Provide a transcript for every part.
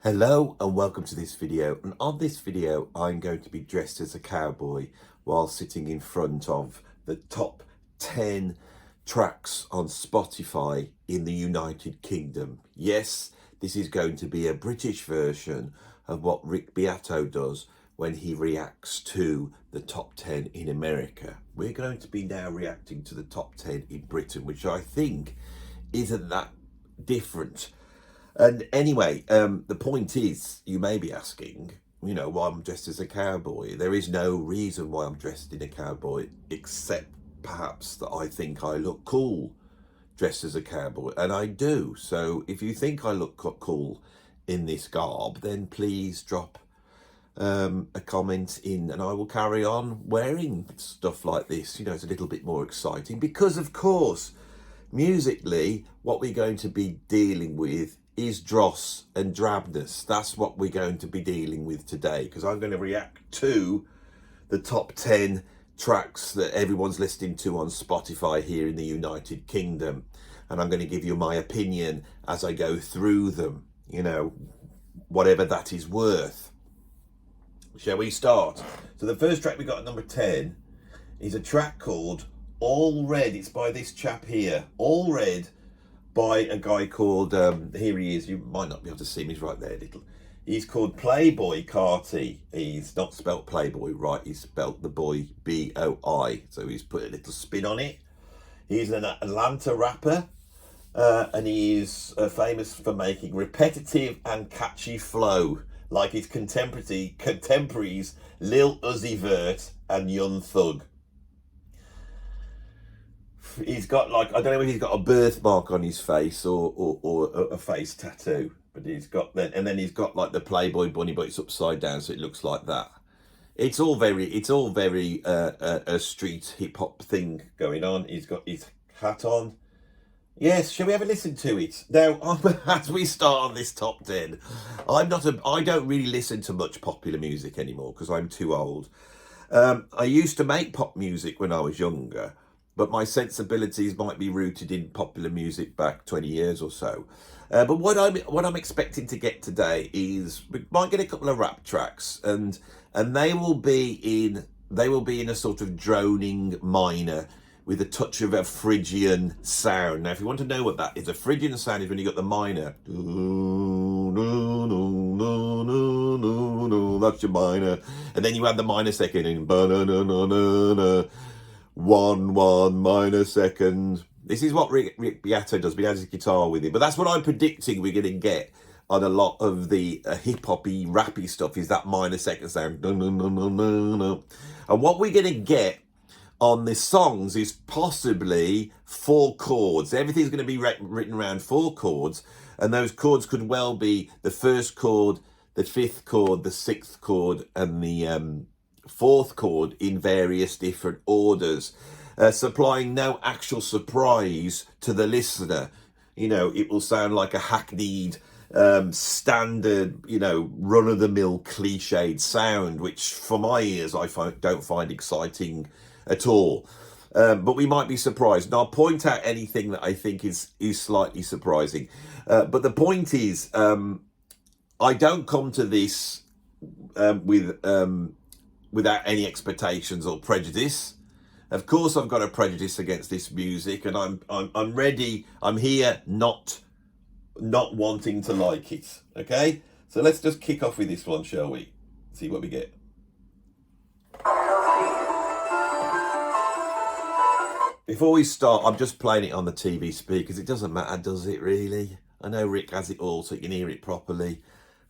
Hello and welcome to this video, and on this video I'm going to be dressed as a cowboy while sitting in front of the top 10 tracks on Spotify in the United Kingdom. Yes, this is going to be a British version of what Rick Beato does when he reacts to the top 10 in America. We're going to be now reacting to the top 10 in Britain, which I think isn't that different. And anyway, the point is, you may be asking, why I'm dressed as a cowboy. There is no reason why I'm dressed in a cowboy, except perhaps that I think I look cool dressed as a cowboy, and I do. So if you think I look cool in this garb, then please drop a comment in, and I will carry on wearing stuff like this. It's a little bit more exciting because, of course, musically, what we're going to be dealing with is dross and drabness. That's what we're going to be dealing with today, because I'm going to react to the top 10 tracks that everyone's listening to on Spotify here in the United Kingdom, and I'm going to give you my opinion as I go through them, whatever that is worth. Shall we start? So the first track we got at number 10 is a track called All Red. It's by this chap here, All Red, by a guy called, here he is, you might not be able to see him, he's right there, little. He's called Playboy Carty. He's not spelt Playboy right, he's spelt the boy B-O-I, so he's put a little spin on it. He's an Atlanta rapper, and he is famous for making repetitive and catchy flow, like his contemporaries Lil Uzi Vert and Young Thug. He's got, like, I don't know if he's got a birthmark on his face or a face tattoo, but he's got that, and then he's got like the Playboy bunny, but it's upside down, so it looks like that. It's all very a street hip hop thing going on. He's got his hat on. Yes, shall we have a listen to it now? As we start on this top 10, I don't really listen to much popular music anymore because I'm too old. I used to make pop music when I was younger, but my sensibilities might be rooted in popular music back 20 years or so. But what I'm expecting to get today is we might get a couple of rap tracks, and they will be in a sort of droning minor with a touch of a Phrygian sound. Now, if you want to know what that is, a Phrygian sound is when you got the minor. That's your minor, and then you add the minor second in. 1 minor second. This is what Rick Beato does, but he has his guitar with it. But that's what I'm predicting we're going to get on a lot of the hip-hoppy, rappy stuff, is that minor second sound. And what we're going to get on the songs is possibly 4 chords. Everything's going to be written around 4 chords, and those chords could well be the first chord, the 5th chord, the 6th chord, and the 4th chord in various different orders, supplying no actual surprise to the listener. It will sound like a hackneyed, standard, run-of-the-mill cliched sound, which for my ears I don't find exciting at all. But we might be surprised, and I'll point out anything that I think is slightly surprising. But the point is, I don't come to this without any expectations or prejudice. Of course, I've got a prejudice against this music, and I'm ready. I'm here not wanting to like it. Okay, so let's just kick off with this one, shall we? See what we get. Before we start, I'm just playing it on the TV speakers. It doesn't matter, does it really? I know Rick has it all, so you can hear it properly.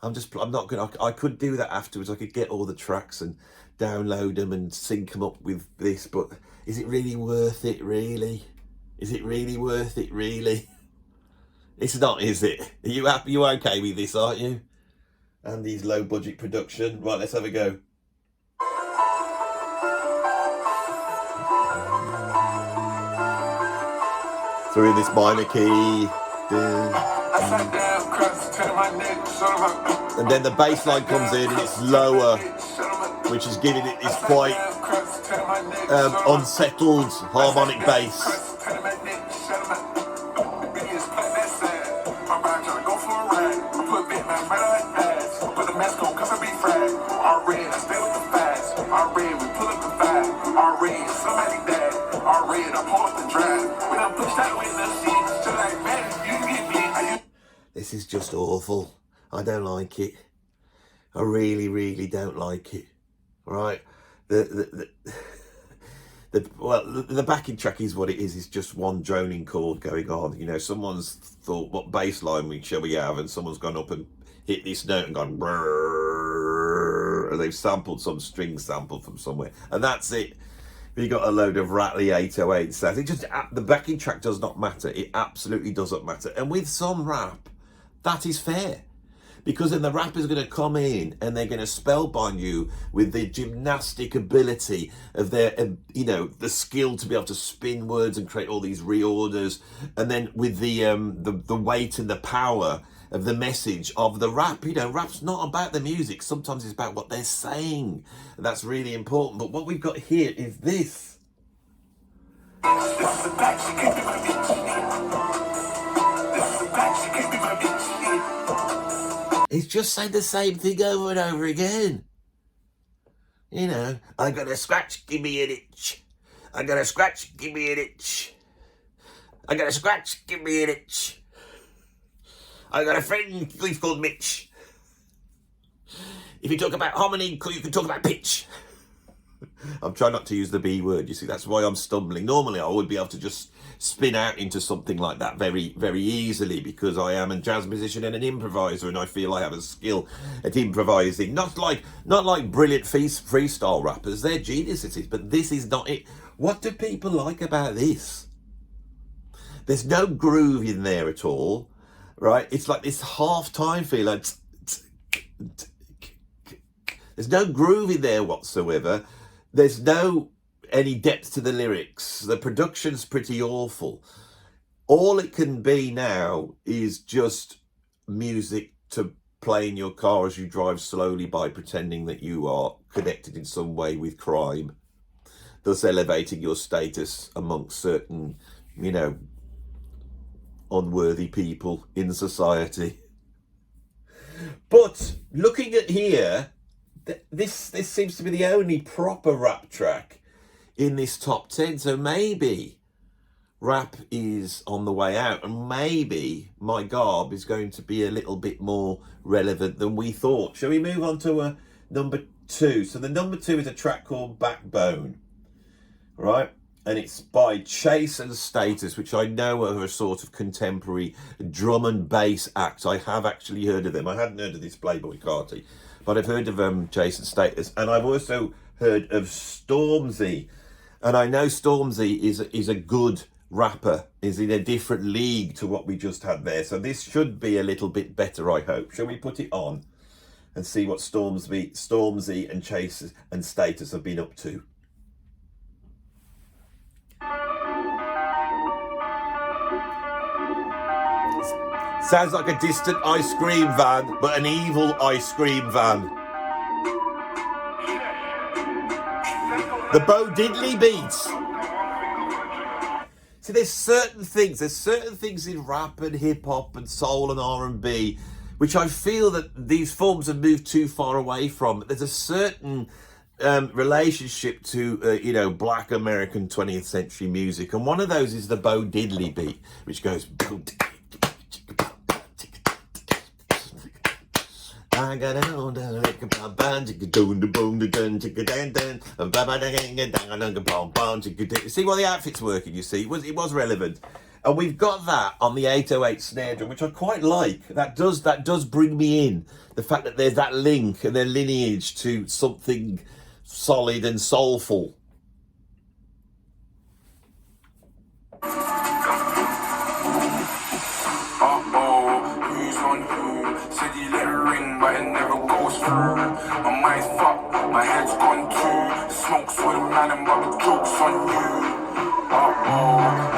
I'm not gonna. I could do that afterwards. I could get all the tracks and download them and sync them up with this, but is it really worth it? Really? Is it really worth it? Really? It's not, is it? Are you happy? You okay with this, aren't you? Andy's low budget production. Right, let's have a go. So in this minor key. And then the bass line comes in and it's lower, which is giving it this quite unsettled harmonic bass. This is just awful. I don't like it. I really, really don't like it. Right? The backing track is what it is. It's just one droning chord going on. You know, someone's thought, what bass line shall we have? And someone's gone up and hit this note and gone, brrr, and they've sampled some string sample from somewhere. And that's it. You got a load of rattly 808 sounds. It just, the backing track does not matter. It absolutely doesn't matter. And with some rap, that is fair. Because then the rapper's going to come in and they're going to spellbind you with the gymnastic ability of their, you know, the skill to be able to spin words and create all these reorders. And then with the weight and the power of the message of the rap. You know, rap's not about the music. Sometimes it's about what they're saying. And that's really important. But what we've got here is this. It's just saying the same thing over and over again. You know, I got a scratch, give me an itch. I got a scratch, give me an itch. I got a scratch, give me an itch. I got a friend, he's called Mitch. If you talk about harmony, you can talk about pitch. I'm trying not to use the B word, you see, that's why I'm stumbling. Normally I would be able to just spin out into something like that very, very easily because I am a jazz musician and an improviser and I feel I have a skill at improvising. Not like brilliant freestyle rappers, they're geniuses, but this is not it. What do people like about this? There's no groove in there at all, right? It's like this half-time feel. Like there's no groove in there whatsoever. There's no any depth to the lyrics. The production's pretty awful. All it can be now is just music to play in your car as you drive slowly by, pretending that you are connected in some way with crime, thus elevating your status amongst certain, you know, unworthy people in society. But looking at here, this seems to be the only proper rap track in this top 10. So maybe rap is on the way out, and maybe my garb is going to be a little bit more relevant than we thought. Shall we move on to number 2? So the number 2 is a track called Backbone, right? And it's by Chase and Status, which I know are a sort of contemporary drum and bass act. I have actually heard of them. I hadn't heard of this Playboy Carti, but I've heard of Chase and Status, and I've also heard of Stormy. And I know Stormy is a good rapper, is in a different league to what we just had there. So this should be a little bit better, I hope. Shall we put it on and see what Stormy and Chase and Status have been up to? Sounds like a distant ice cream van, but an evil ice cream van. The Bo Diddley beats. See, there's certain things in rap and hip hop and soul and R&B, which I feel that these forms have moved too far away from. There's a certain relationship to, you know, black American 20th century music. And one of those is the Bo Diddley beat, which goes... See what the outfit's working, you see. It was relevant. And we've got that on the 808 snare drum, which I quite like. That does bring me in. The fact that there's that link and their lineage to something solid and soulful. My mind's fucked, my head's gone too. Smokes with a man and rubber jokes on you.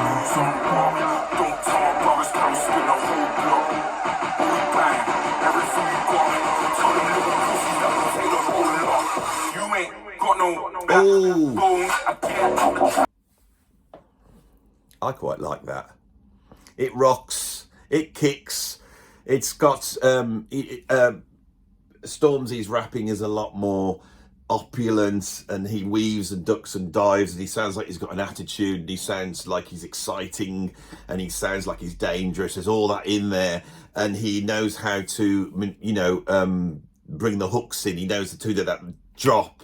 Lose on rock. Don't tell my brothers come spin a whole block. Bang, everything you got. Tell them little pussies that will take the whole lot. You ain't got no backbone. I quite like that. It rocks, it kicks, it's got Stormzy's rapping is a lot more opulent, and he weaves and ducks and dives, and he sounds like he's got an attitude, and he sounds like he's exciting, and he sounds like he's dangerous. There's all that in there, and he knows how to, you know, bring the hooks in. He knows to do that drop,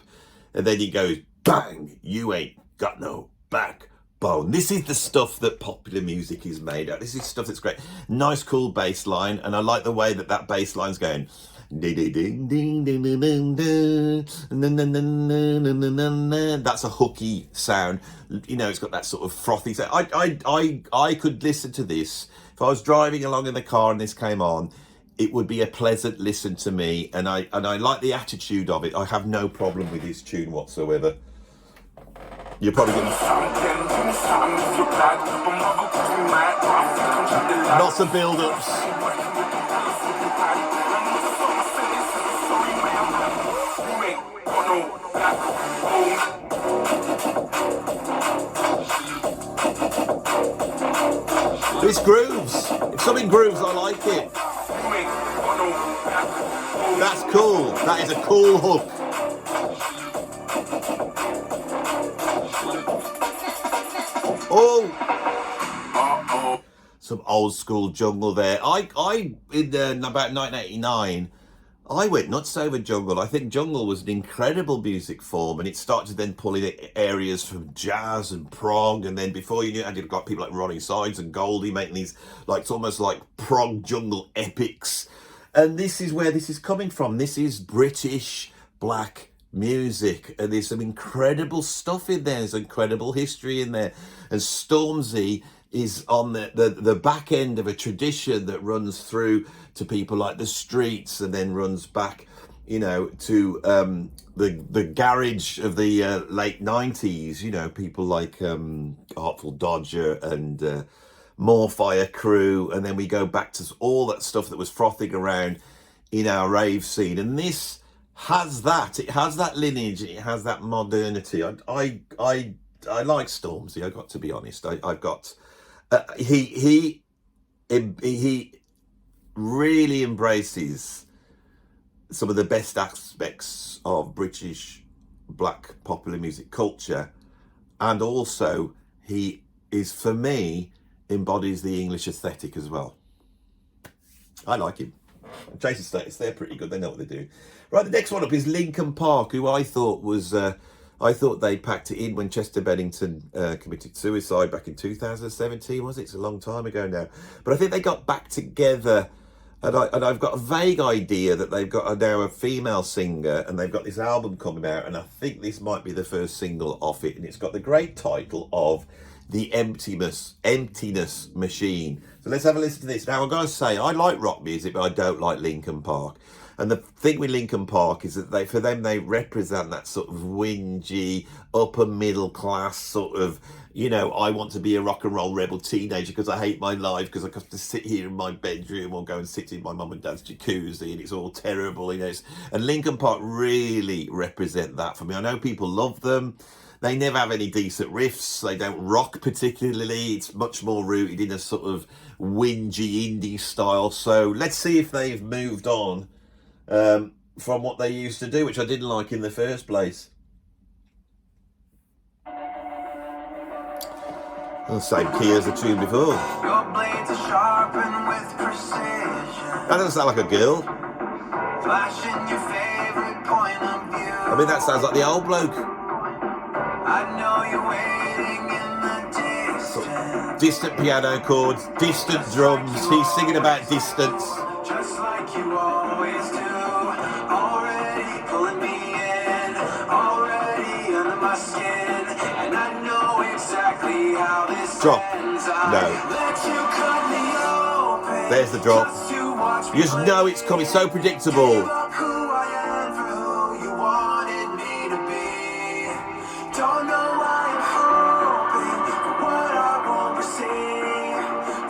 and then he goes bang, you ain't got no backbone. This is the stuff that popular music is made of. This is stuff that's great. Nice cool bass line, and I like the way that that bass line's going. That's a hooky sound, you know. It's got that sort of frothy sound. I could listen to this if I was driving along in the car and this came on. It would be a pleasant listen to me, and I like the attitude of it. I have no problem with this tune whatsoever. You're probably going to lots of build-ups. This grooves. If something grooves, I like it. That's cool. That is a cool hook. Oh, some old school jungle there. I in about 1989. I went nuts over jungle. I think jungle was an incredible music form, and it started to then pull in areas from jazz and prog, and then before you knew it, you've got people like Ronnie Sides and Goldie making these, like, it's almost like prog jungle epics. And this is where this is coming from. This is British black music, and there's some incredible stuff in there. There's incredible history in there, and Stormzy is on the back end of a tradition that runs through to people like the Streets, and then runs back, you know, to the garage of the late 90s, you know, people like Artful Dodger and Morfire Crew, and then we go back to all that stuff that was frothing around in our rave scene. And this has that. It has that lineage. It has that modernity. I like Stormzy. I got to be honest. I've got he really embraces some of the best aspects of British black popular music culture, and also he is, for me, embodies the English aesthetic as well. I like him. Jason Status, they're pretty good. They know what they do. Right, the next one up is Linkin Park, who I thought was I thought they packed it in when Chester Bennington committed suicide back in 2017, was it? It's a long time ago now. But I think they got back together, and I've got a vague idea that they've got now a female singer, and they've got this album coming out, and I think this might be the first single off it, and it's got the great title of The Emptiness Machine. So let's have a listen to this. Now, I'm going to say, I like rock music, but I don't like Linkin Park. And the thing with Linkin Park is that for them, they represent that sort of whingy, upper middle class sort of, you know, I want to be a rock and roll rebel teenager because I hate my life, because I have to sit here in my bedroom or go and sit in my mum and dad's jacuzzi, and it's all terrible, you know. And Linkin Park really represent that for me. I know people love them. They never have any decent riffs. They don't rock particularly. It's much more rooted in a sort of whingy indie style. So let's see if they've moved on from what they used to do, which I didn't like in the first place. The same key as the tune before. Your blades are sharpened with precision. That doesn't sound like a girl. Flashing your favorite point of view. I mean, that sounds like the old bloke. I know you're waiting in the distance. Distant piano chords, distant drums. He's singing about distance. Just like you always do. Already pulling me in. Already under my skin. And I know exactly how this Drop. ends. No. Let you cut me open. There's the drop. Just to watch You just know it's coming, so predictable. Give up who I am for who you wanted me to be. Don't know why I'm hoping for what I won't receive.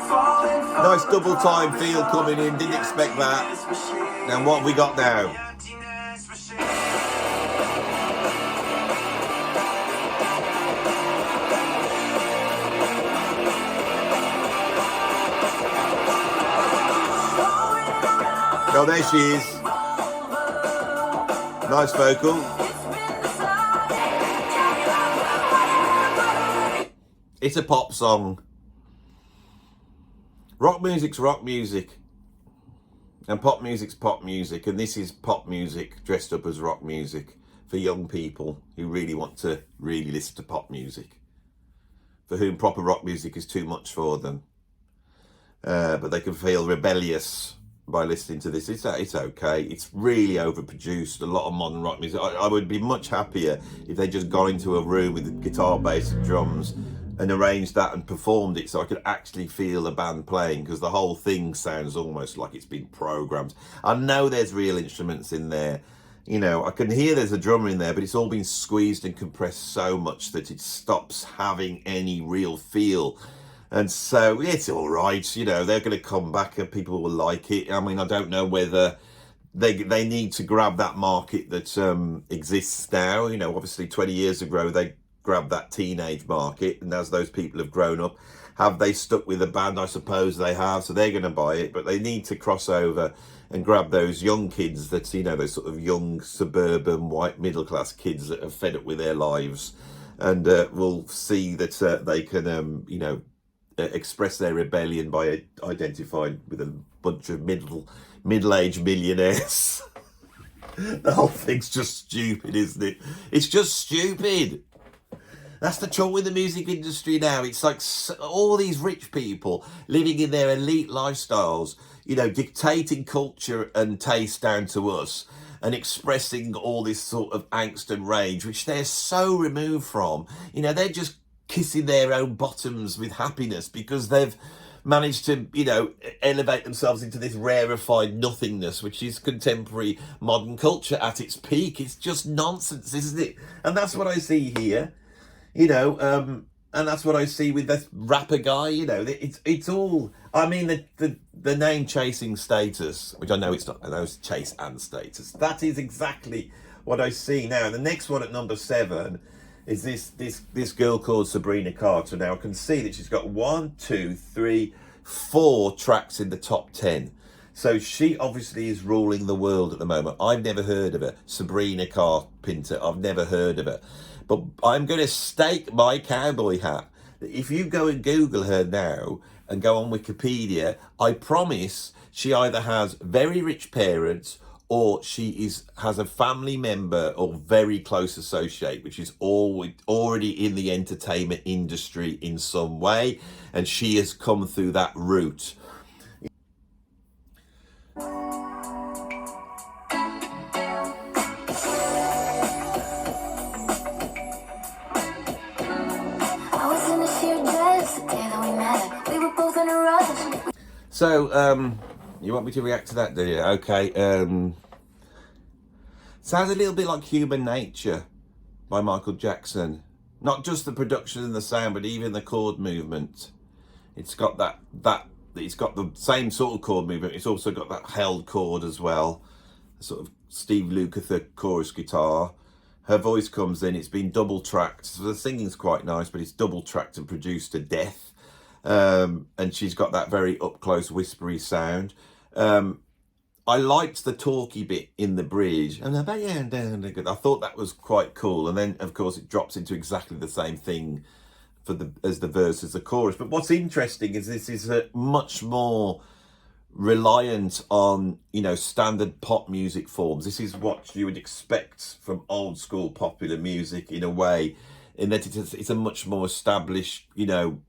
Falling for Nice double time feel coming in, didn't expect that. Now what have we got now? emptiness machine. Oh, there she is. Nice vocal. It's a pop song. Rock music's rock music. And pop music's pop music. And this is pop music dressed up as rock music for young people who really want to really listen to pop music, for whom proper rock music is too much for them. But they can feel rebellious by listening to this. It's okay. It's really overproduced. A lot of modern rock music. I would be much happier if they just got into a room with a guitar, bass and drums and arranged that and performed it so I could actually feel the band playing, because the whole thing sounds almost like it's been programmed. I know there's real instruments in there. You know, I can hear there's a drummer in there, but it's all been squeezed and compressed so much that it stops having any real feel. And so it's all right, you know, they're going to come back and people will like it. I mean, I don't know whether they need to grab that market that exists now. You know, obviously 20 years ago, they grabbed that teenage market. And as those people have grown up, have they stuck with the band? I suppose they have. So they're going to buy it. But they need to cross over and grab those young kids that, you know, those sort of young suburban white middle class kids that are fed up with their lives. And will see that they can, you know, express their rebellion by identifying with a bunch of middle-aged millionaires. The whole thing's just stupid, isn't it? It's just stupid. That's the trouble with the music industry now. It's like all these rich people living in their elite lifestyles, you know, dictating culture and taste down to us and expressing all this sort of angst and rage, which they're so removed from. You know, they're just kissing their own bottoms with happiness because they've managed to, you know, elevate themselves into this rarefied nothingness, which is contemporary modern culture at its peak. It's just nonsense, isn't it? And that's what I see here, you know, and that's what I see with this rapper guy. You know, it's all, I mean, the name Chasing Status, which I know it's not, I know it's Chase and Status. That is exactly what I see now. The next one at number 7 is this girl called Sabrina Carter. Now I can see that she's got 1, 2, 3, 4 tracks in the top 10. So she obviously is ruling the world at the moment. I've never heard of her. Sabrina Carpenter, I've never heard of her. But I'm going to stake my cowboy hat that if you go and Google her now and go on Wikipedia, I promise she either has very rich parents or she has a family member or very close associate, which is already in the entertainment industry in some way, and she has come through that route. So, you want me to react to that, do you? Okay. Sounds a little bit like Human Nature by Michael Jackson. Not just the production and the sound, but even the chord movement. It's got it's got the same sort of chord movement. It's also got that held chord as well. Sort of Steve Lukather chorus guitar. Her voice comes in, it's been double tracked. So the singing's quite nice, but it's double tracked and produced to death. And she's got that very up close whispery sound. I liked the talky bit in the bridge, and I thought that was quite cool. And then of course it drops into exactly the same thing as the verse as the chorus. But what's interesting is this is much more reliant on, you know, standard pop music forms. This is what you would expect from old school popular music in a way, in that it's a much more established, you know,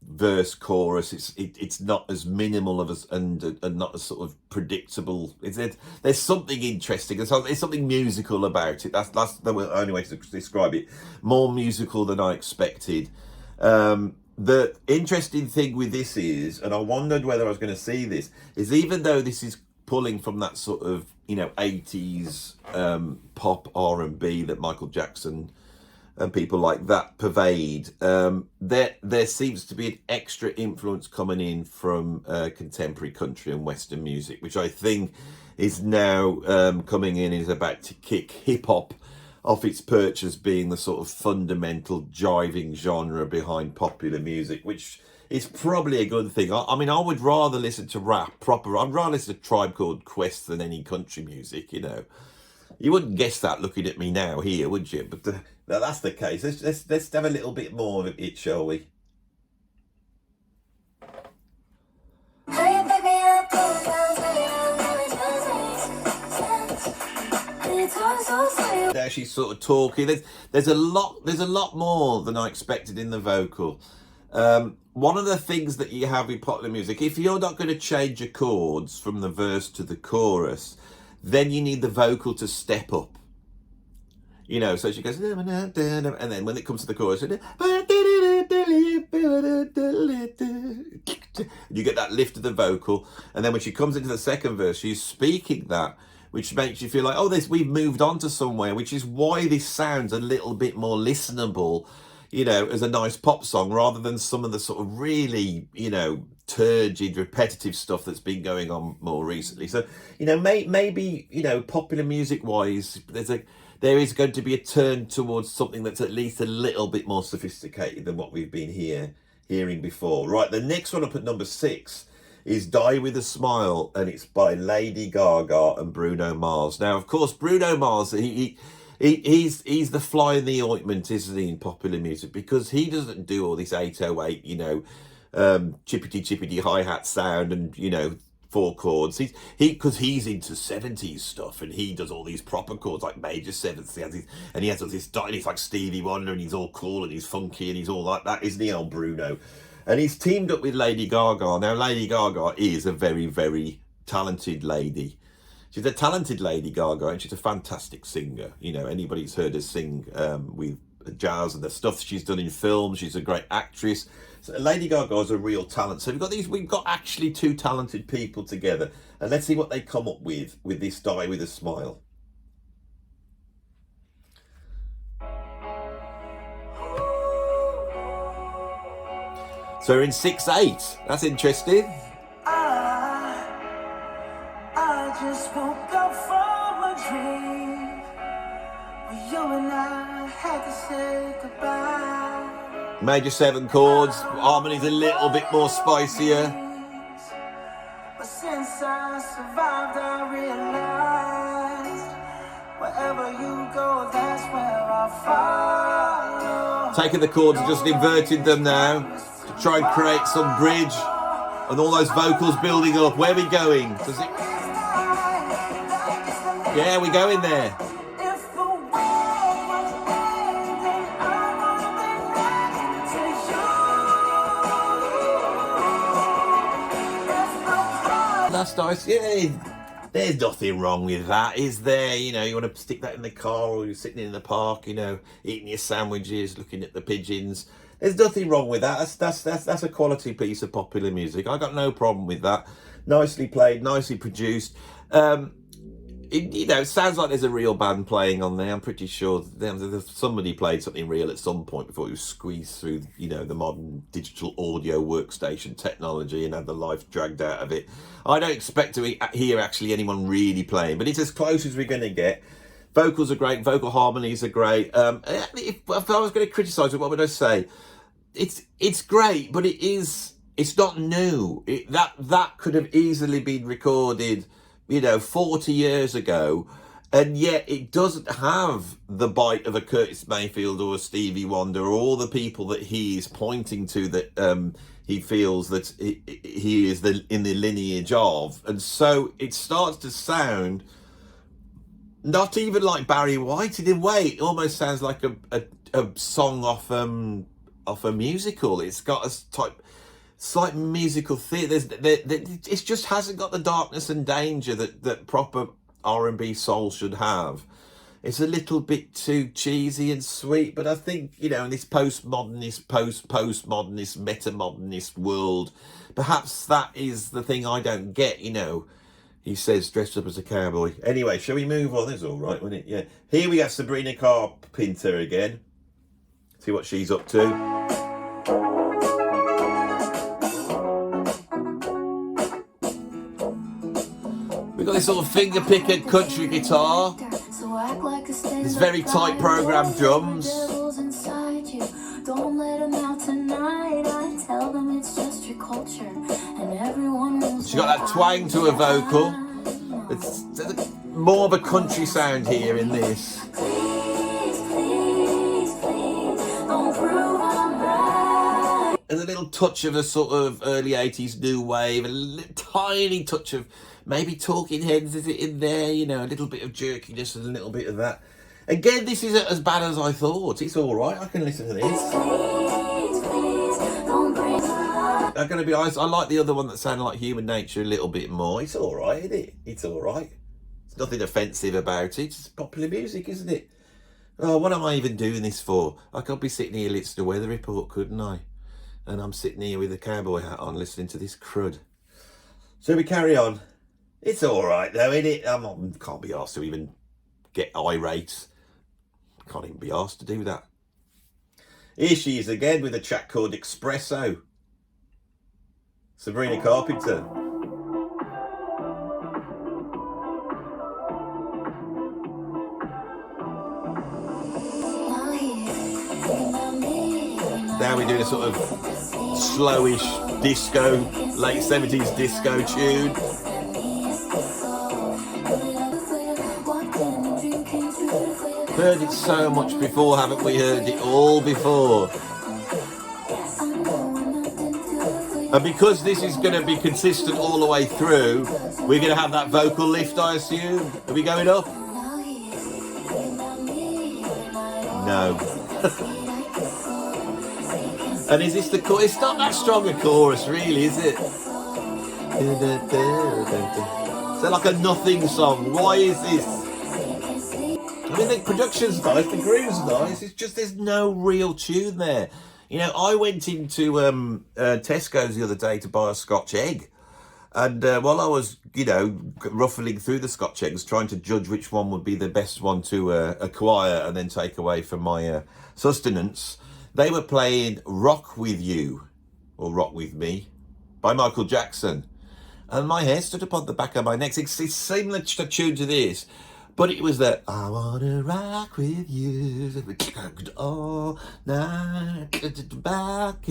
verse chorus. It's not as minimal of and not as sort of predictable. There's something interesting. There's something musical about it. That's the only way to describe it. More musical than I expected. The interesting thing with this is, and I wondered whether I was going to see this, is even though this is pulling from that sort of, you know, 80s pop R&B that Michael Jackson and people like that pervade, there seems to be an extra influence coming in from contemporary country and Western music, which I think is now coming in, is about to kick hip-hop off its perch as being the sort of fundamental jiving genre behind popular music, which is probably a good thing. I mean, I would rather listen to rap proper. I'd rather listen to Tribe Called Quest than any country music, you know. You wouldn't guess that looking at me now here, would you? But that's the case. Let's have a little bit more of it, shall we? There she's sort of talking. There's a lot more than I expected in the vocal. One of the things that you have in popular music, if you're not going to change your chords from the verse to the chorus, then you need the vocal to step up. You know, so she goes, and then when it comes to the chorus, you get that lift of the vocal, and then when she comes into the second verse, she's speaking that, which makes you feel like, oh, we've moved on to somewhere, which is why this sounds a little bit more listenable, you know, as a nice pop song, rather than some of the sort of really, you know, turgid, repetitive stuff that's been going on more recently. So, you know, maybe, you know, popular music-wise, there is going to be a turn towards something that's at least a little bit more sophisticated than what we've been hearing before. Right, the next one up at number 6 is Die With A Smile, and it's by Lady Gaga and Bruno Mars. Now, of course, Bruno Mars, he's the fly in the ointment, isn't he, in popular music, because he doesn't do all this 808, you know, chippity hi-hat sound and, you know, 4 chords. Because he's into 70s stuff, and he does all these proper chords like major sevenths. He has all this style. He's like Stevie Wonder, and he's all cool and he's funky and he's all like that, isn't he, old Bruno? And he's teamed up with Lady Gaga. Now, Lady Gaga is a very, very talented lady. She's a talented Lady Gaga, and she's a fantastic singer. You know, anybody's heard her sing with jazz and the stuff she's done in films. She's a great actress. So Lady Gaga is a real talent. So we've got actually 2 talented people together, and let's see what they come up with this Die With A Smile. So we're in 6/8. That's interesting. I just woke up from a dream where you and I had to say goodbye. Major 7 chords, harmony's a little bit more spicier. But since I survived, I realized wherever you go, that's where I follow. Taking the chords and just inverted them now to try and create some bridge, and all those vocals building up. Where are we going? Yeah, we're going there. That's nice. Yeah, there's nothing wrong with that, is there? You know, you want to stick that in the car, or you're sitting in the park, you know, eating your sandwiches, looking at the pigeons. There's nothing wrong with that. That's a quality piece of popular music. I got no problem with that. Nicely played, nicely produced. You know, it sounds like there's a real band playing on there. I'm pretty sure somebody played something real at some point before it was squeezed through, you know, the modern digital audio workstation technology and had the life dragged out of it. I don't expect to hear actually anyone really playing, but it's as close as we're going to get. Vocals are great. Vocal harmonies are great. If I was going to criticise it, what would I say? It's great, but it's not new. That could have easily been recorded, you know, 40 years ago, and yet it doesn't have the bite of a Curtis Mayfield or a Stevie Wonder, or all the people that he is pointing to that he feels that he is in the lineage of. And so it starts to sound not even like Barry White. In a way, it almost sounds like a song off a musical. It's got a slight musical theatre. It just hasn't got the darkness and danger that proper R&B soul should have. It's a little bit too cheesy and sweet, but I think, you know, in this postmodernist, postmodernist, metamodernist world, perhaps that is the thing I don't get, you know. He says, dressed up as a cowboy. Anyway, shall we move on? That's all right, wasn't it? Yeah. Here we have Sabrina Carter again. See what she's up to. We've got this sort of finger picker country guitar. This very tight programmed drums. Don't let them out tonight. I tell them it's just your culture, and everyone knows. She's got that twang to her vocal. It's more of a country sound here in this. Please, please, please, don't prove I'm right. There's a little touch of a sort of early 80s new wave, a tiny touch of Maybe Talking Heads, is it in there? You know, a little bit of jerkiness and a little bit of that. Again, this isn't as bad as I thought. It's all right. I can listen to this. Please, please, don't break my I'm going to be honest. I like the other one that sounded like Human Nature a little bit more. It's all right, isn't it? It's all right. There's nothing offensive about it. It's popular music, isn't it? Oh, what am I even doing this for? I could be sitting here listening to weather report, couldn't I? And I'm sitting here with a cowboy hat on listening to this crud. So we carry on. It's all right though, isn't it? Can't be asked to even get irate. Can't even be asked to do that. Here she is again with a track called Espresso. Sabrina Carpenter. Now we're doing a sort of slowish disco, late 70s disco tune. Heard it so much before, haven't we? Heard it all before. And because this is going to be consistent all the way through, we're going to have that vocal lift, I assume. Are we going up? No. And is this the chorus? It's not that strong a chorus, really, is it? Is that like a nothing song? Why is this? I mean, the production's nice, the groove's nice. It's just there's no real tune there. You know, I went into Tesco's the other day to buy a Scotch egg. And while I was, you know, ruffling through the Scotch eggs, trying to judge which one would be the best one to acquire and then take away from my sustenance, they were playing Rock With You, or Rock With Me, by Michael Jackson. And my hair stood up on the back of my neck. It's similar to tune to this. But it was that I wanna rock with you all night, back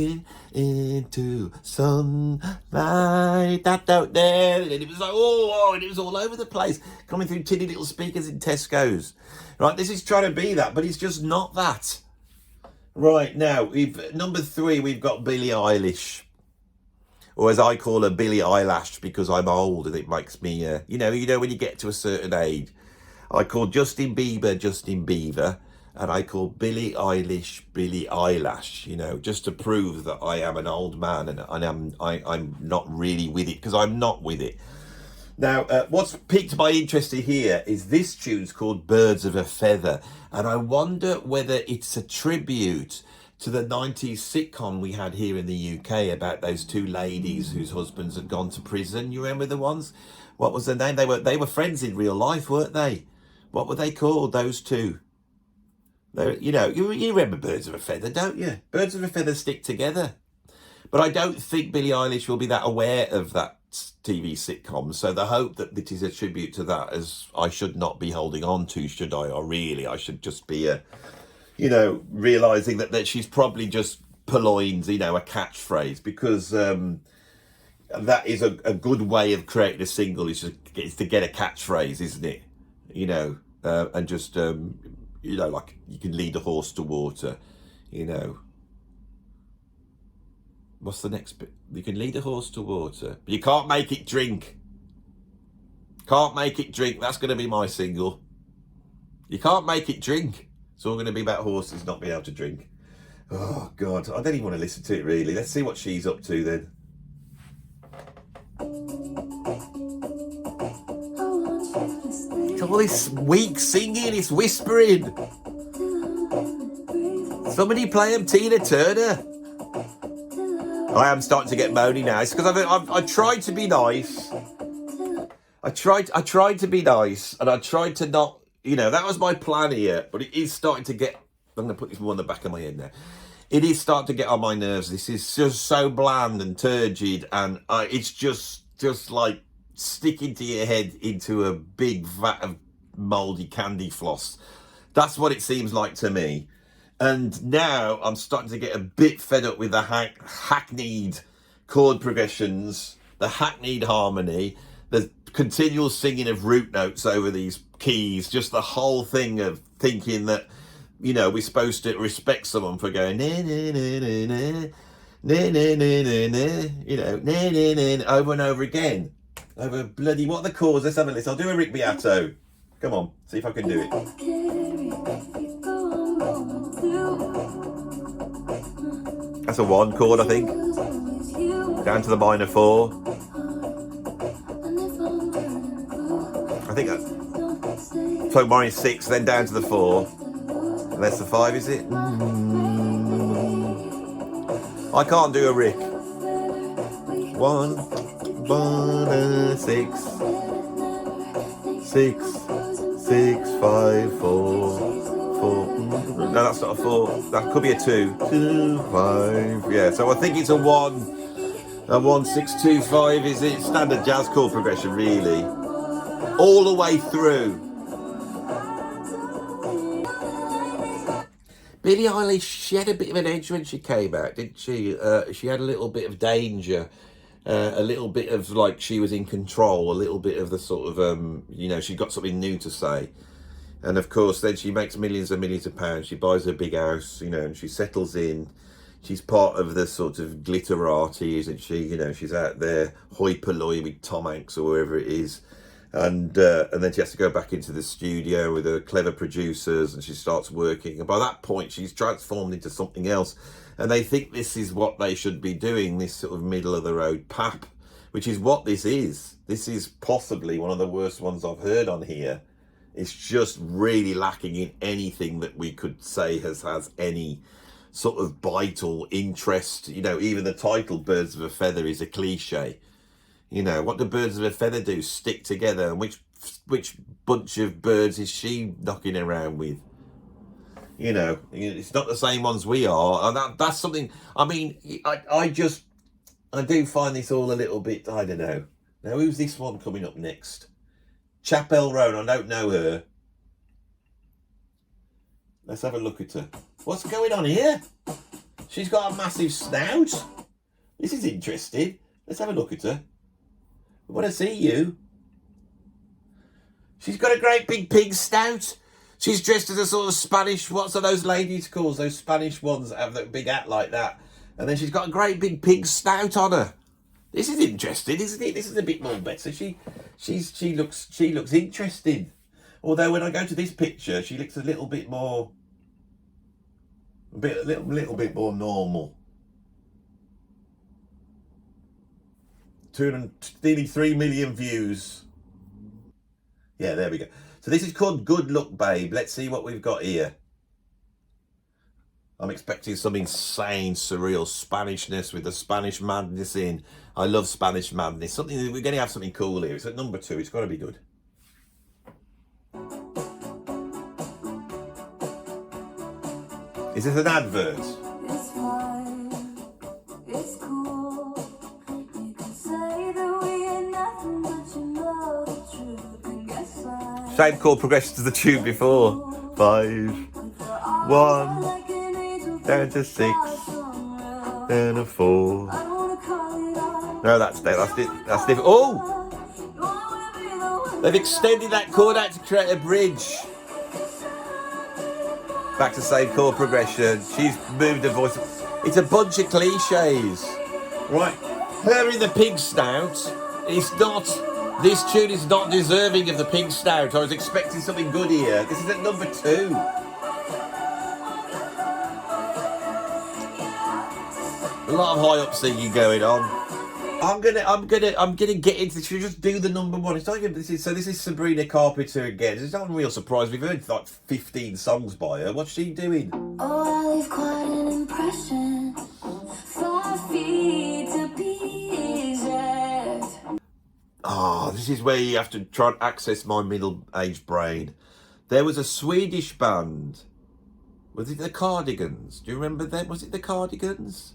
into sunlight. That out there, and it was like and it was all over the place, coming through tinny little speakers in Tesco's. Right, this is trying to be that, but it's just not that. Right now, number 3, we've got Billie Eyelish, or as I call her, Billie Eyelash, because I'm old and it makes me, you know, when you get to a certain age. I call Justin Bieber, and I call Billie Eilish Billie Eyelash, you know, just to prove that I am an old man and I'm not really with it, because I'm not with it. Now, what's piqued my interest here is this tune's called Birds of a Feather, and I wonder whether it's a tribute to the 90s sitcom we had here in the UK about those two ladies whose husbands had gone to prison. You remember the ones? What was their name? They were friends in real life, weren't they? What were they called, those two? You know, you remember Birds of a Feather, don't you? Birds of a Feather stick together. But I don't think Billie Eilish will be that aware of that TV sitcom. So the hope that it is a tribute to that, as I should not be holding on to, should I? Or really, I should just be, you know, realising that she's probably just purloined, you know, a catchphrase. Because that is a good way of creating a single, is to get a catchphrase, isn't it? You know, and just, you know, like you can lead a horse to water, you know. What's the next bit? You can lead a horse to water, but you can't make it drink. Can't make it drink. That's going to be my single. You can't make it drink. It's all going to be about horses not being able to drink. Oh, God. I don't even want to listen to it, really. Let's see what she's up to then. All this weak singing, it's whispering. Somebody play him Tina Turner. I am starting to get moany now. It's because I tried to be nice. I tried to be nice, and I tried to not, you know, that was my plan here. But it is starting to get. I'm going to put this more on the back of my head now. It is starting to get on my nerves. This is just so bland and turgid, and it's just like sticking to your head into a big vat of mouldy candy floss. That's what it seems like to me. And now I'm starting to get a bit fed up with the hackneyed chord progressions, the hackneyed harmony, the continual singing of root notes over these keys, just the whole thing of thinking that, you know, we're supposed to respect someone for going na na na na na na na na na na, you know, na na na over and over again. over bloody, what are the chords? Let's have a list. I'll do a Rick Beato. Come on, see if I can do it. That's a 1 chord, I think. Down to the minor 4. I think that's so minor 6, then down to the 4. And that's the 5, is it? I can't do a Rick. 1, 6, 6, 6, 5, 4, 4. No, that's not a 4. That could be a 2. 2, 5. Yeah, so I think it's a 1. A 1, 6, 2, 5 is it? Standard jazz chord progression, really. All the way through. Billie Eilish, she had a bit of an edge when she came out, didn't she? She had a little bit of danger. A little bit of like she was in control, a little bit of the sort of, you know, she got something new to say. And of course, then she makes millions and millions of pounds. She buys her big house, you know, and she settles in. She's part of the sort of glitterati, isn't she? You know, she's out there hoi polloi with Tom Hanks or wherever it is. And then she has to go back into the studio with her clever producers, and she starts working. And by that point, she's transformed into something else. And they think this is what they should be doing, this sort of middle-of-the-road pap, which is what this is. This is possibly one of the worst ones I've heard on here. It's just really lacking in anything that we could say has any sort of bite or interest. You know, even the title, Birds of a Feather, is a cliche. You know, what do birds of a feather do? Stick together. And which bunch of birds is she knocking around with? You know, it's not the same ones we are. And that's something, I mean, I do find this all a little bit, I don't know. Now, who's this one coming up next? Chapel Roan, I don't know her. Let's have a look at her. What's going on here? She's got a massive snout. This is interesting. Let's have a look at her. I want to see you. She's got a great big pig snout. She's dressed as a sort of Spanish, what's are those ladies called? Those Spanish ones that have that big hat like that. And then she's got a great big pig snout on her. This is interesting, isn't it? This is a bit more better. She looks interesting. Although when I go to this picture, she looks a little bit more, little bit more normal. Nearly 3 million views. Yeah, there we go. So this is called Good Luck Babe. Let's see what we've got here. I'm expecting some insane, surreal Spanishness with the Spanish madness in. I love Spanish madness. Something we're going to have something cool here. It's at number 2. It's got to be good. Is this an advert? It's fine, it's cool. You can say that we ain't nothing, but you know the truth. And guess I Same chord progression to the tune before. 5, 1, down to 6, then a 4. No, that's different. Oh! They've extended that chord out to create a bridge. Back to the same chord progression. She's moved her voice. It's a bunch of cliches. Right. Her in the pig snout is not... This tune is not deserving of the pig snout. I was expecting something good here. This is at number 2. A lot of high up singing going on. I'm gonna get into. Should we just do the number 1? It's not even. This is Sabrina Carter again. It's not a real surprise. We've heard like 15 songs by her. What's she doing? Oh, I leave quite an impression. 5 feet to pieces. Oh, this is where you have to try and access my middle-aged brain. There was a Swedish band. Was it the Cardigans? Do you remember them? Was it the Cardigans?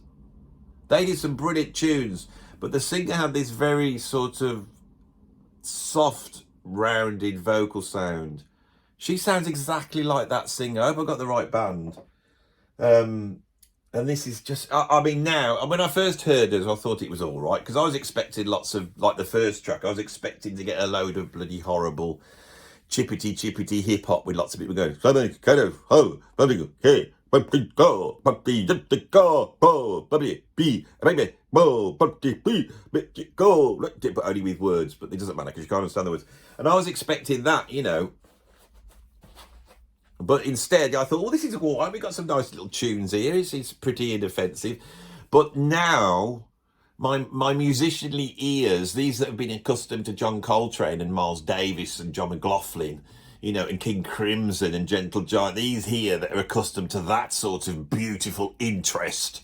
They did some brilliant tunes, but the singer had this very sort of soft, rounded vocal sound. She sounds exactly like that singer. I hope I got the right band. And this is just, I mean, now, and when I first heard it, I thought it was all right, because I was expecting lots of, like the first track, I was expecting to get a load of bloody horrible chippity hip hop with lots of people going, go, puppy, go, puppy, be, baby, go, puppy, be, go. But only with words, but it doesn't matter because you can't understand the words. And I was expecting that, you know. But instead, I thought, well, this is all right. We got some nice little tunes here. It's pretty inoffensive. But now, my musicianly ears, these that have been accustomed to John Coltrane and Miles Davis and John McLaughlin, you know, and King Crimson and Gentle Giant, these here that are accustomed to that sort of beautiful interest,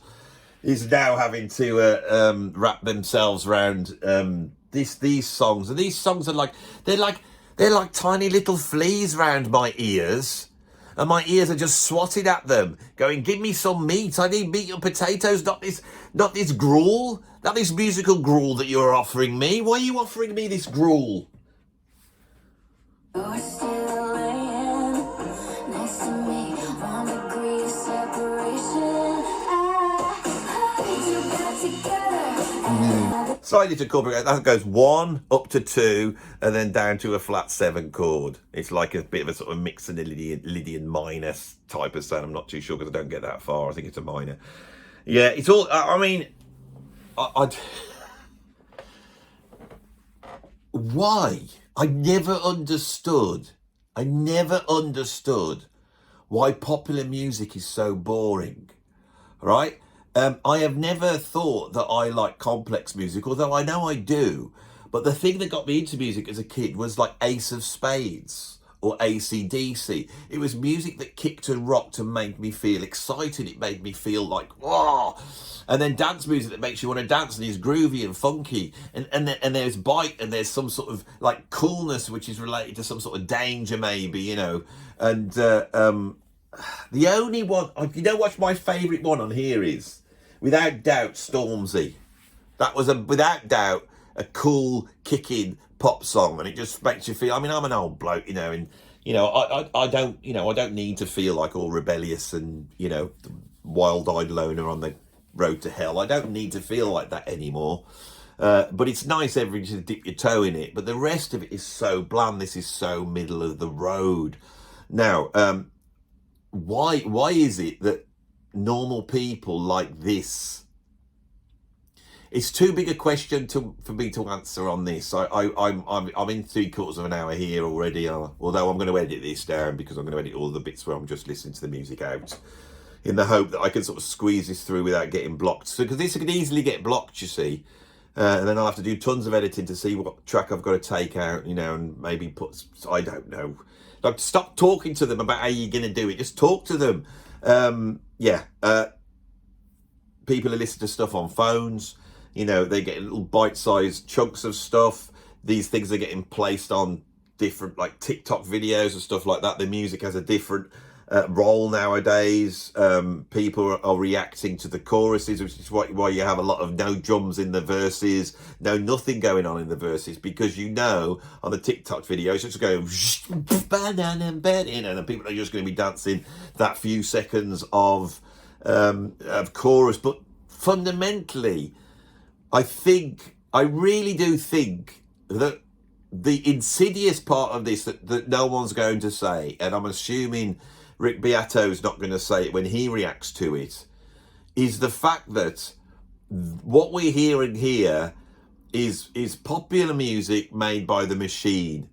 is now having to wrap themselves around these songs. And these songs are they're like tiny little fleas round my ears. And my ears are just swatted at them, going, give me some meat. I need meat and potatoes, not this gruel, not this musical gruel that you're offering me. Why are you offering me this gruel? You're still laying next to me, 1 degree of separation. I need you back together. Slightly to incorporate that goes 1 up to 2 and then down to a flat 7 chord. It's like a bit of a sort of Lydian minor type of sound. I'm not too sure because I don't get that far. I think it's a minor. Yeah, it's all. I mean, why? I never understood why popular music is so boring, right? I have never thought that I like complex music, although I know I do. But the thing that got me into music as a kid was like Ace of Spades or AC/DC. It was music that kicked and rocked and made me feel excited. It made me feel like, wow. And then dance music that makes you want to dance and is groovy and funky. And there's bite and there's some sort of like coolness which is related to some sort of danger maybe, you know. And the only one, you know what my favourite one on here is? Without doubt, Stormy. That was without doubt a cool, kicking pop song, and it just makes you feel. I mean, I'm an old bloke, you know, and you know, I don't need to feel like all rebellious and you know, wild-eyed loner on the road to hell. I don't need to feel like that anymore. But it's nice every to dip your toe in it. But the rest of it is so bland. This is so middle of the road. Now, why is it that normal people like this? It's too big a question for me to answer on this. I'm in 3/4 of an hour here already. Although I'm going to edit this down because I'm going to edit all the bits where I'm just listening to the music out, in the hope that I can sort of squeeze this through without getting blocked. So because this could easily get blocked, you see, and then I'll have to do tons of editing to see what track I've got to take out, you know, and maybe put. I don't know. Like, stop talking to them about how you're going to do it. Just talk to them. People who listen to stuff on phones, you know, they get little bite-sized chunks of stuff. These things are getting placed on different, like, TikTok videos and stuff like that. The music has a different role nowadays. People are reacting to the choruses, which is why you have a lot of no drums in the verses, no nothing going on in the verses, because you know on the TikTok videos it's just going and people are just going to be dancing that few seconds of chorus. But fundamentally, I really do think that the insidious part of this that no one's going to say, and I'm assuming Rick Beato's not going to say it when he reacts to it, is the fact that what we're hearing here is popular music made by the machine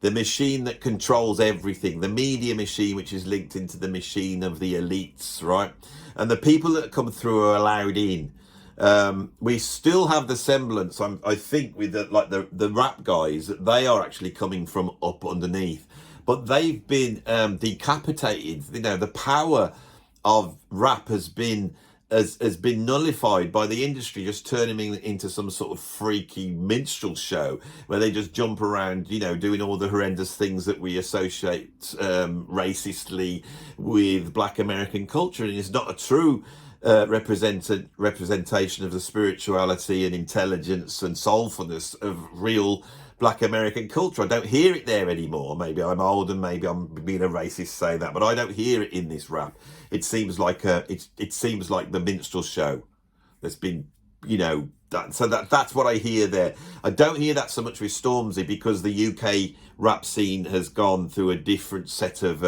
that controls everything, the media machine, which is linked into the machine of the elites, right? And the people that come through are allowed in. We still have the semblance, I think, with the rap guys, that they are actually coming from up underneath. But they've been decapitated. You know, the power of rap has been nullified by the industry, just turning it into some sort of freaky minstrel show where they just jump around, you know, doing all the horrendous things that we associate racistly with Black American culture. And it's not a true representation of the spirituality and intelligence and soulfulness of real Black American culture. I don't hear it there anymore. Maybe I'm old and maybe I'm being a racist saying that, but I don't hear it in this rap. It seems like it seems like the minstrel show that's been, you know, that's what I hear there. I don't hear that so much with Stormzy because the UK rap scene has gone through a different set of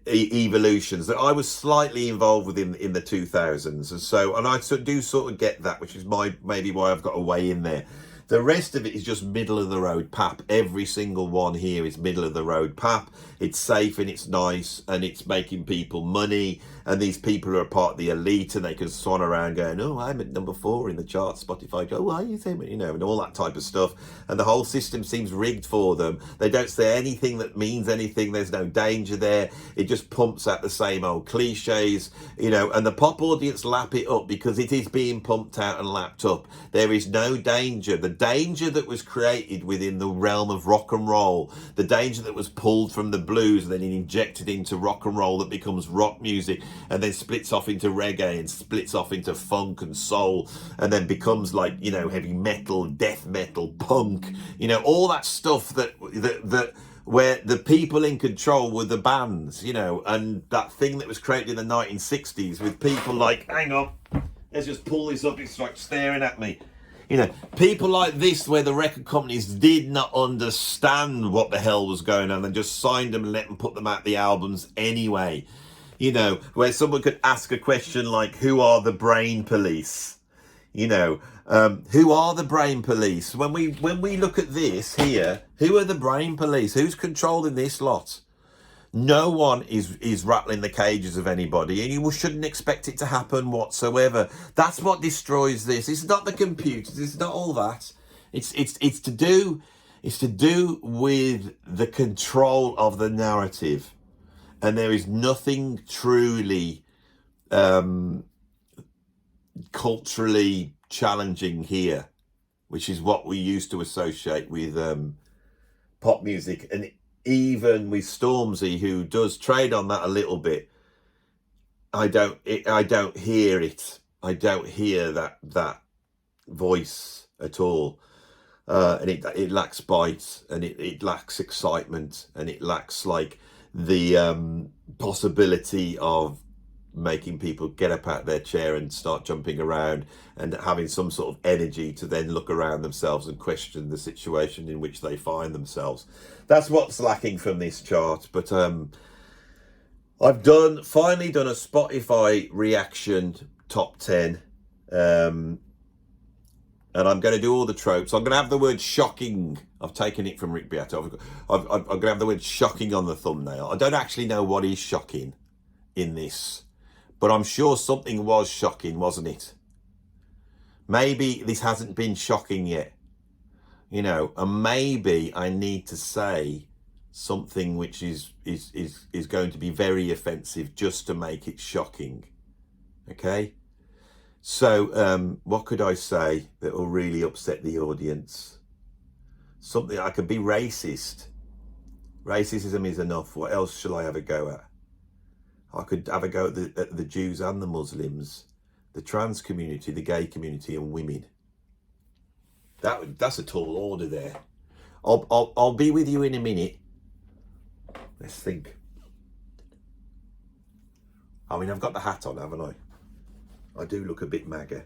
evolutions that I was slightly involved with in the 2000s, and I do sort of get that, which is maybe why I've got a way in there. The rest of it is just middle of the road pap. Every single one here is middle of the road pap. It's safe and it's nice and it's making people money. And these people are a part of the elite and they can swan around going, oh, I'm at number 4 in the charts. Spotify go, why are you saying, you know, and all that type of stuff. And the whole system seems rigged for them. They don't say anything that means anything. There's no danger there. It just pumps out the same old cliches, you know, and the pop audience lap it up because it is being pumped out and lapped up. There is no danger. The danger that was created within the realm of rock and roll, the danger that was pulled from the blues and then injected into rock and roll that becomes rock music and then splits off into reggae and splits off into funk and soul and then becomes like, you know, heavy metal, death metal, punk, you know, all that stuff that where the people in control were the bands, you know, and that thing that was created in the 1960s with people like, hang on, let's just pull this up, it's like staring at me. You know, people like this where the record companies did not understand what the hell was going on and just signed them and let them put them out the albums anyway. You know, where someone could ask a question like, who are the brain police? You know, who are the brain police? When we look at this here, who are the brain police? Who's controlling this lot? No one is rattling the cages of anybody, and you shouldn't expect it to happen whatsoever. That's what destroys this. It's not the computers. It's not all that. It's to do with the control of the narrative, and there is nothing truly culturally challenging here, which is what we used to associate with pop music. And even with Stormzy, who does trade on that a little bit, I don't hear it. I don't hear that voice at all, and it lacks bite, and it lacks excitement, and it lacks like the possibility of making people get up out of their chair and start jumping around and having some sort of energy to then look around themselves and question the situation in which they find themselves. That's what's lacking from this chart. But I've finally done a Spotify reaction top 10, and I'm going to do all the tropes. I'm going to have the word shocking. I've taken it from Rick Beato. I'm going to have the word shocking on the thumbnail. I don't actually know what is shocking in this, but I'm sure something was shocking, wasn't it? Maybe this hasn't been shocking yet, you know, and maybe I need to say something which is going to be very offensive just to make it shocking. Okay? So what could I say that will really upset the audience? Something I could be racist. Racism is enough. What else shall I have a go at? I could have a go at the Jews and the Muslims, the trans community, the gay community, and women. That's a tall order there. I'll be with you in a minute. Let's think. I mean, I've got the hat on, haven't I? I do look a bit MAGA.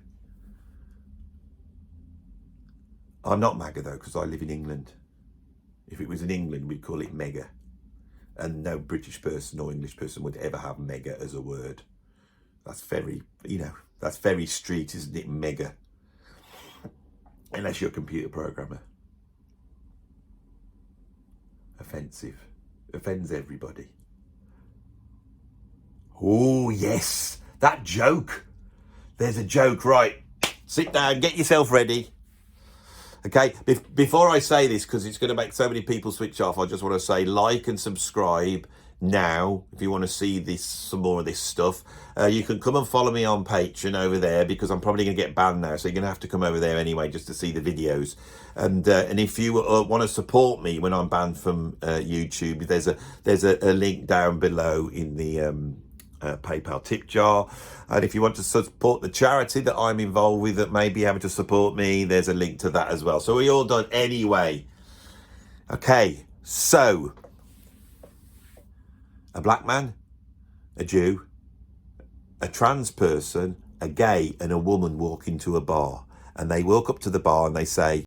I'm not MAGA though, because I live in England. If it was in England, we'd call it mega. And no British person or English person would ever have mega as a word. That's very, you know, that's very street, isn't it? Mega. Unless you're a computer programmer. Offensive. Offends everybody. Oh, yes. That joke. There's a joke, right. Sit down, get yourself ready. Okay, before I say this, because it's going to make so many people switch off, I just want to say like and subscribe now if you want to see some more of this stuff. You can come and follow me on Patreon over there, because I'm probably going to get banned now, so you're going to have to come over there anyway just to see the videos. And if you want to support me when I'm banned from YouTube, there's a link down below in the PayPal tip jar. And if you want to support the charity that I'm involved with that may be having to support me, there's a link to that as well. So we're all done anyway. Okay, so a black man, a Jew, a trans person, a gay, and a woman walk into a bar, and they walk up to the bar and they say,